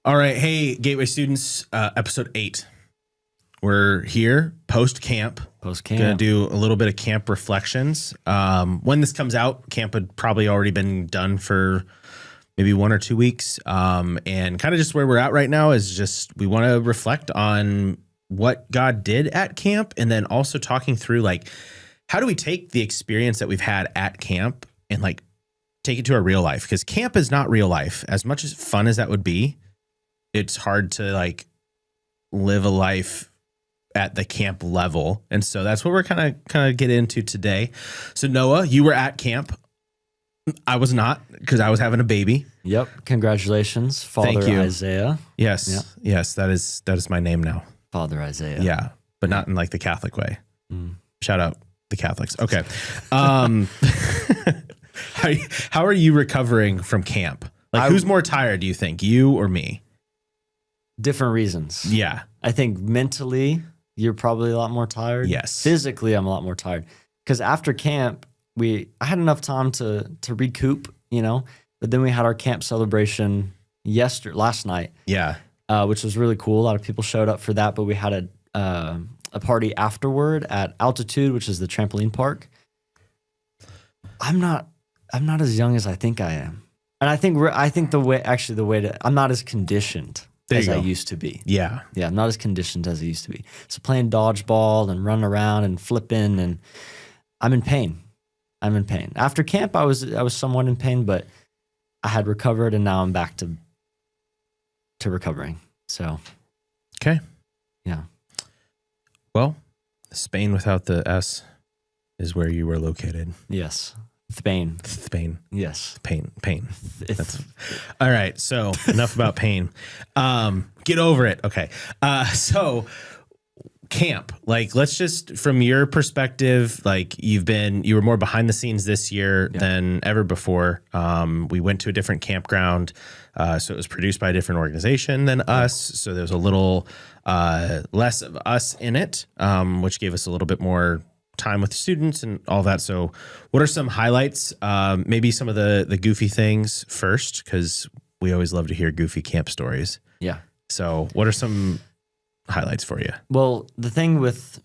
All right. Hey, Gateway students, episode 8. We're here post-camp. Post-camp. Going to do a little bit of camp reflections. When this comes out, camp had probably already been done for maybe 1 or 2 weeks. And kind of just where we're at right now is just we want to reflect on what God did at camp, and then also talking through like how do we take the experience that we've had at camp and like take it to our real life, because camp is not real life. As much as fun as that would be, it's hard to like live a life at the camp level. And so that's what we're kind of get into today. So Noah, you were at camp. I was not, because I was having a baby. Yep. Congratulations, Father Thank you. Isaiah. Yes. Yep. Yes. That is my name now. Father Isaiah. Yeah. But not in like the Catholic way. Shout out the Catholics. Okay. How are you recovering from camp? Like, who's more tired, do you think, you or me? Different reasons. Yeah. I think mentally, you're probably a lot more tired. Yes. Physically, I'm a lot more tired. Because after camp, I had enough time to recoup, but then we had our camp celebration last night. Yeah. Which was really cool. A lot of people showed up for that, but we had a party afterward at Altitude, which is the trampoline park. I'm not as young as I think I am. And I'm not as conditioned as I used to be. Yeah. Yeah, I'm not as conditioned as I used to be. So playing dodgeball and running around and flipping, and I'm in pain. After camp, I was somewhat in pain, but I had recovered, and now I'm back to recovering. So, okay. Yeah. Well, Spain without the S is where you were located. Yes. Spain. Yes. Pain. All right. So enough about pain. Get over it. Okay. So camp, like, let's just, from your perspective, like you were more behind the scenes this year than ever before. We went to a different campground. So it was produced by a different organization than us. So there was a little less of us in it, which gave us a little bit more time with the students and all that. So what are some highlights? Maybe some of the goofy things first, because we always love to hear goofy camp stories. Yeah. So what are some highlights for you? Well, the thing with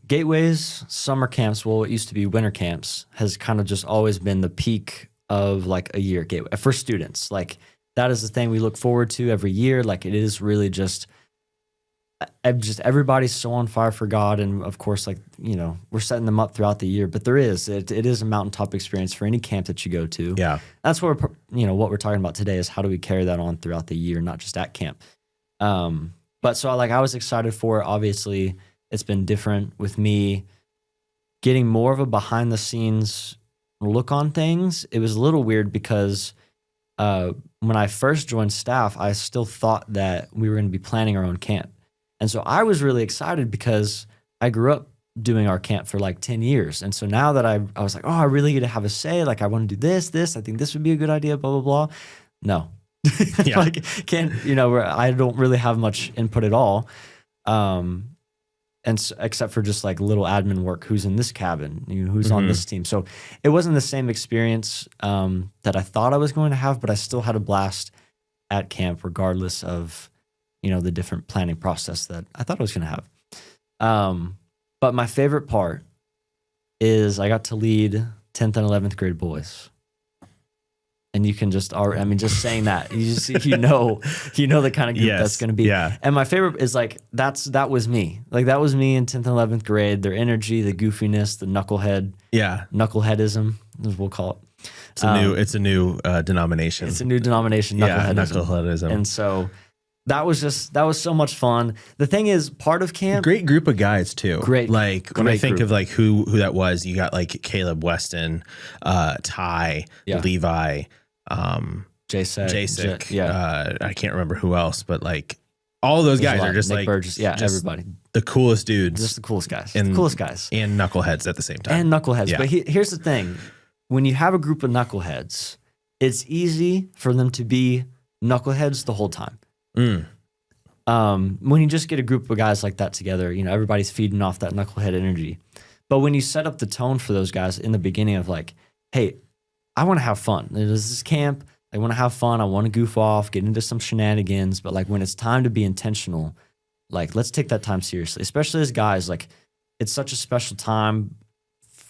Gateways, summer camps, it used to be winter camps, has kind of just always been the peak of like a year Gateway for students. Like, that is the thing we look forward to every year. Like, it is really just everybody's so on fire for God. And of course, like, we're setting them up throughout the year, but it is a mountaintop experience for any camp that you go to. Yeah. That's what we're talking about today is how do we carry that on throughout the year, not just at camp. But so I was excited for it. Obviously it's been different with me getting more of a behind the scenes look on things. It was a little weird because, when I first joined staff, I still thought that we were going to be planning our own camp. And so I was really excited because I grew up doing our camp for like 10 years. And so now that I was like, oh, I really get to have a say. Like, I want to do this. I think this would be a good idea, blah, blah, blah. No. Yeah. Like, where I don't really have much input at all. And so, except for just like little admin work, who's in this cabin, who's on this team. So it wasn't the same experience that I thought I was going to have, but I still had a blast at camp regardless of, the different planning process that I thought I was going to have. But my favorite part is I got to lead 10th and 11th grade boys. And you can just saying that, you know the kind of group that's going to be. Yeah. And my favorite is like, that was me. Like, that was me in 10th and 11th grade, their energy, the goofiness, the knuckleheadism, as we'll call it. It's a new denomination. It's a new denomination, knuckleheadism. And so that was so much fun. The thing is, part of camp, great group of guys too. Great. Like, when I think of like who that was, you got like Caleb Weston, Ty, Levi, Jasek. I can't remember who else, but like all those guys are just Nick like Burgess. Yeah, just everybody, the coolest dudes, just the coolest guys, and knuckleheads at the same time, Yeah. But here's the thing: when you have a group of knuckleheads, it's easy for them to be knuckleheads the whole time. When you just get a group of guys like that together, everybody's feeding off that knucklehead energy. But when you set up the tone for those guys in the beginning of like, hey, I want to have fun. There's this camp. I want to have fun. I want to goof off, get into some shenanigans. But like when it's time to be intentional, like let's take that time seriously, especially as guys. Like it's such a special time.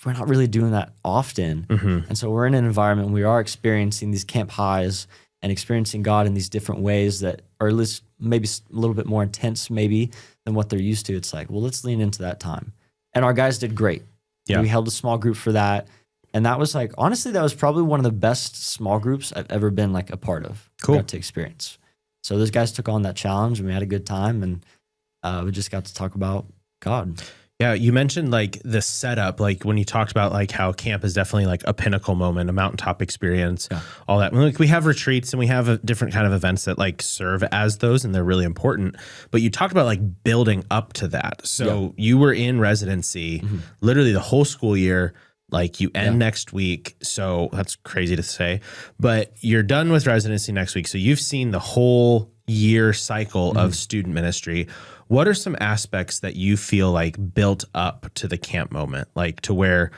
We're not really doing that often. And so we're in an environment we are experiencing these camp highs and experiencing God in these different ways that are at least maybe a little bit more intense maybe than what they're used to. It's like, well, let's lean into that time. And our guys did great. Yeah. We held a small group for that. And that was like, honestly, that was probably one of the best small groups I've ever been like a part of. Cool. Got to experience. So those guys took on that challenge and we had a good time, and we just got to talk about God. Yeah, you mentioned like the setup, like when you talked about like how camp is definitely like a pinnacle moment, a mountaintop experience, all that. Like we have retreats and we have a different kind of events that like serve as those, and they're really important. But you talked about like building up to that. So you were in residency literally the whole school year. Like you end next week. So that's crazy to say, but you're done with residency next week. So you've seen the whole year cycle of student ministry. What are some aspects that you feel like built up to the camp moment, like to where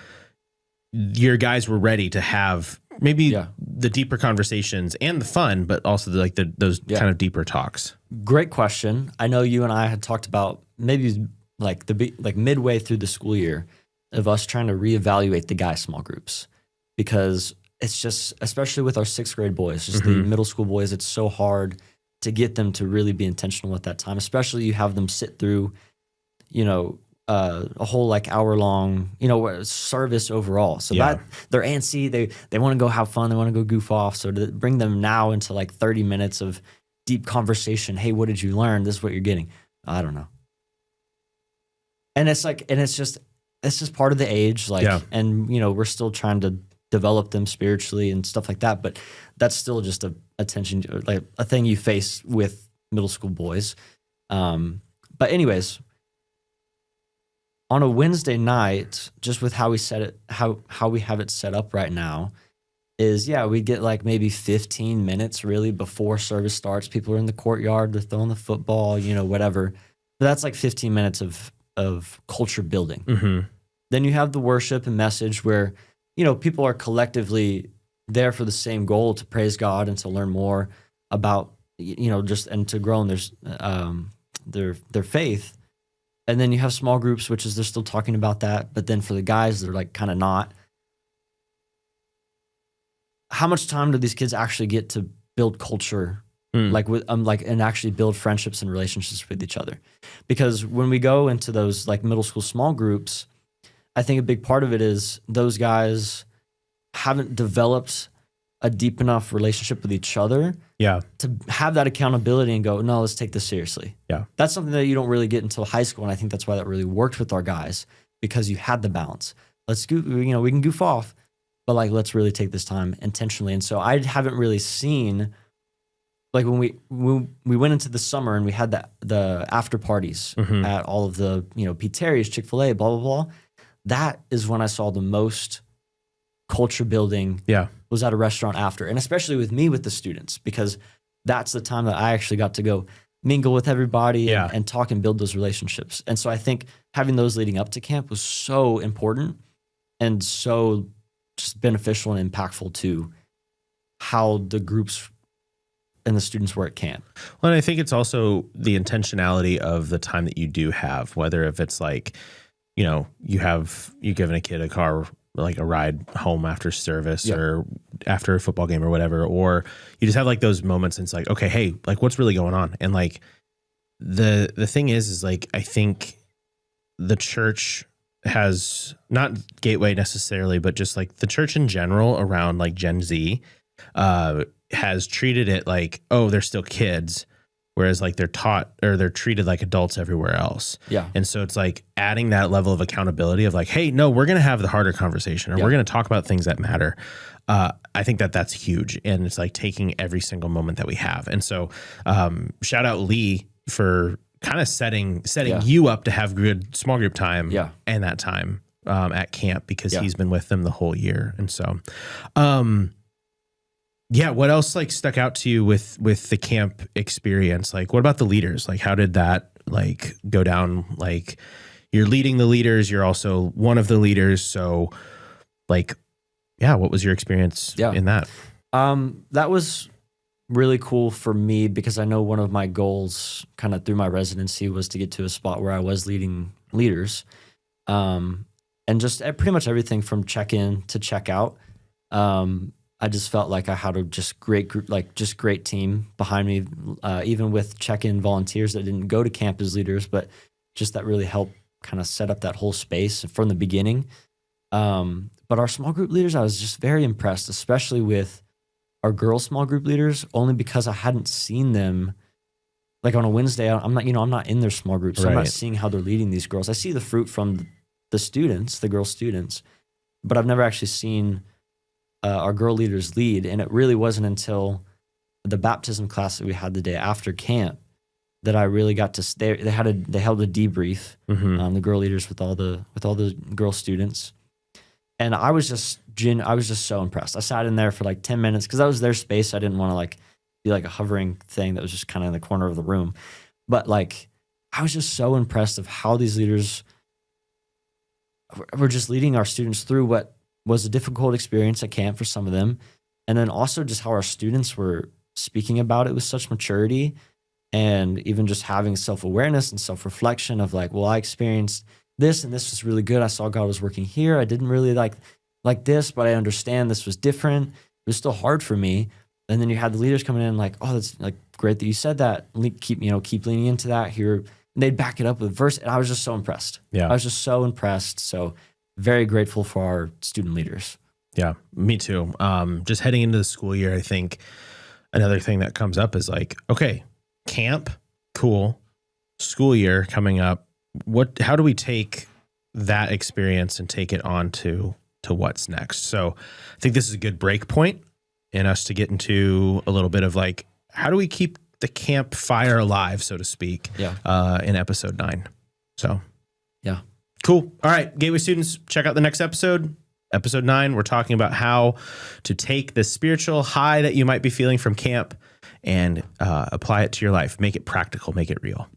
your guys were ready to have maybe the deeper conversations and the fun, but also those kind of deeper talks? Great question. I know you and I had talked about maybe like midway through the school year of us trying to reevaluate the guy small groups, because it's just, especially with our 6th grade boys, just the middle school boys, it's so hard to get them to really be intentional at that time, especially you have them sit through, a whole like hour long, service overall. So that they're antsy. They want to go have fun. They want to go goof off. So to bring them now into like 30 minutes of deep conversation. Hey, what did you learn? This is what you're getting. I don't know. And it's like, it's just part of the age. Like, and we're still trying to develop them spiritually and stuff like that. But that's still just a thing you face with middle school boys. But anyways, on a Wednesday night, just with how we set it, how we have it set up right now, is we get like maybe 15 minutes really before service starts. People are in the courtyard, they're throwing the football, whatever. But that's like 15 minutes of culture building. Then you have the worship and message where people are collectively there for the same goal, to praise God and to learn more about, and to grow in their faith. And then you have small groups, which is they're still talking about that. But then for the guys, they're like kind of not. How much time do these kids actually get to build culture, and actually build friendships and relationships with each other? Because when we go into those like middle school small groups, I think a big part of it is those guys haven't developed a deep enough relationship with each other to have that accountability and go, no, let's take this seriously. That's something that you don't really get until high school. And I think that's why that really worked with our guys, because you had the balance. Let's go, we can goof off, but like, let's really take this time intentionally. And so I haven't really seen, like when we went into the summer and we had the after parties at all of the, Pete Terry's, Chick-fil-A, blah, blah, blah. That is when I saw the most culture building was at a restaurant after. And especially with me, with the students, because that's the time that I actually got to go mingle with everybody and talk and build those relationships. And so I think having those leading up to camp was so important and so just beneficial and impactful to how the groups and the students were at camp. Well, and I think it's also the intentionality of the time that you do have, whether if it's like, you've given a kid a car, like a ride home after service or after a football game or whatever, or you just have like those moments and it's like, okay, hey, like what's really going on? And like the thing is like, I think the church has, not Gateway necessarily, but just like the church in general around like Gen Z has treated it like, oh, they're still kids. Whereas like they're taught or they're treated like adults everywhere else. And so it's like adding that level of accountability of like, hey, no, we're going to have the harder conversation or we're going to talk about things that matter. I think that's huge. And it's like taking every single moment that we have. And so shout out Lee for kind of setting you up to have good small group time and that time at camp, because he's been with them the whole year. And so, what else like stuck out to you with the camp experience? Like, what about the leaders? Like, how did that like go down? Like, you're leading the leaders, you're also one of the leaders. So like, what was your experience in that? That was really cool for me because I know one of my goals kind of through my residency was to get to a spot where I was leading leaders. And just pretty much everything from check-in to check-out. I just felt like I had a just great group, like just great team behind me, even with check-in volunteers that didn't go to camp as leaders, but just that really helped kind of set up that whole space from the beginning. But our small group leaders, I was just very impressed, especially with our girl small group leaders, only because I hadn't seen them. Like on a Wednesday, I'm not in their small group, so I'm not seeing how they're leading these girls. I see the fruit from the students, the girl students, but I've never actually seen our girl leaders lead. And it really wasn't until the baptism class that we had the day after camp that I really got to stay. They held a debrief, the girl leaders with all the girl students, and I was just so impressed. I sat in there for like 10 minutes because that was their space. I didn't want to like be like a hovering thing that was just kind of in the corner of the room, but like I was just so impressed of how these leaders were just leading our students through what was a difficult experience at camp for some of them. And then also just how our students were speaking about it with such maturity and even just having self-awareness and self-reflection of like, well, I experienced this and this was really good. I saw God was working here. I didn't really like this, but I understand this was different. It was still hard for me. And then you had the leaders coming in like, oh, that's like great that you said that. Keep leaning into that here. And they'd back it up with verse. And I was just so impressed. Yeah. I was just so impressed. So very grateful for our student leaders. Yeah, me too. Just heading into the school year, I think another thing that comes up is like, okay, camp, cool. School year coming up. How do we take that experience and take it on to what's next? So I think this is a good break point in us to get into a little bit of like, how do we keep the camp fire alive, so to speak, in episode 9. So yeah. Cool. All right, Gateway students, check out the next episode. Episode 9, we're talking about how to take the spiritual high that you might be feeling from camp and apply it to your life. Make it practical, make it real.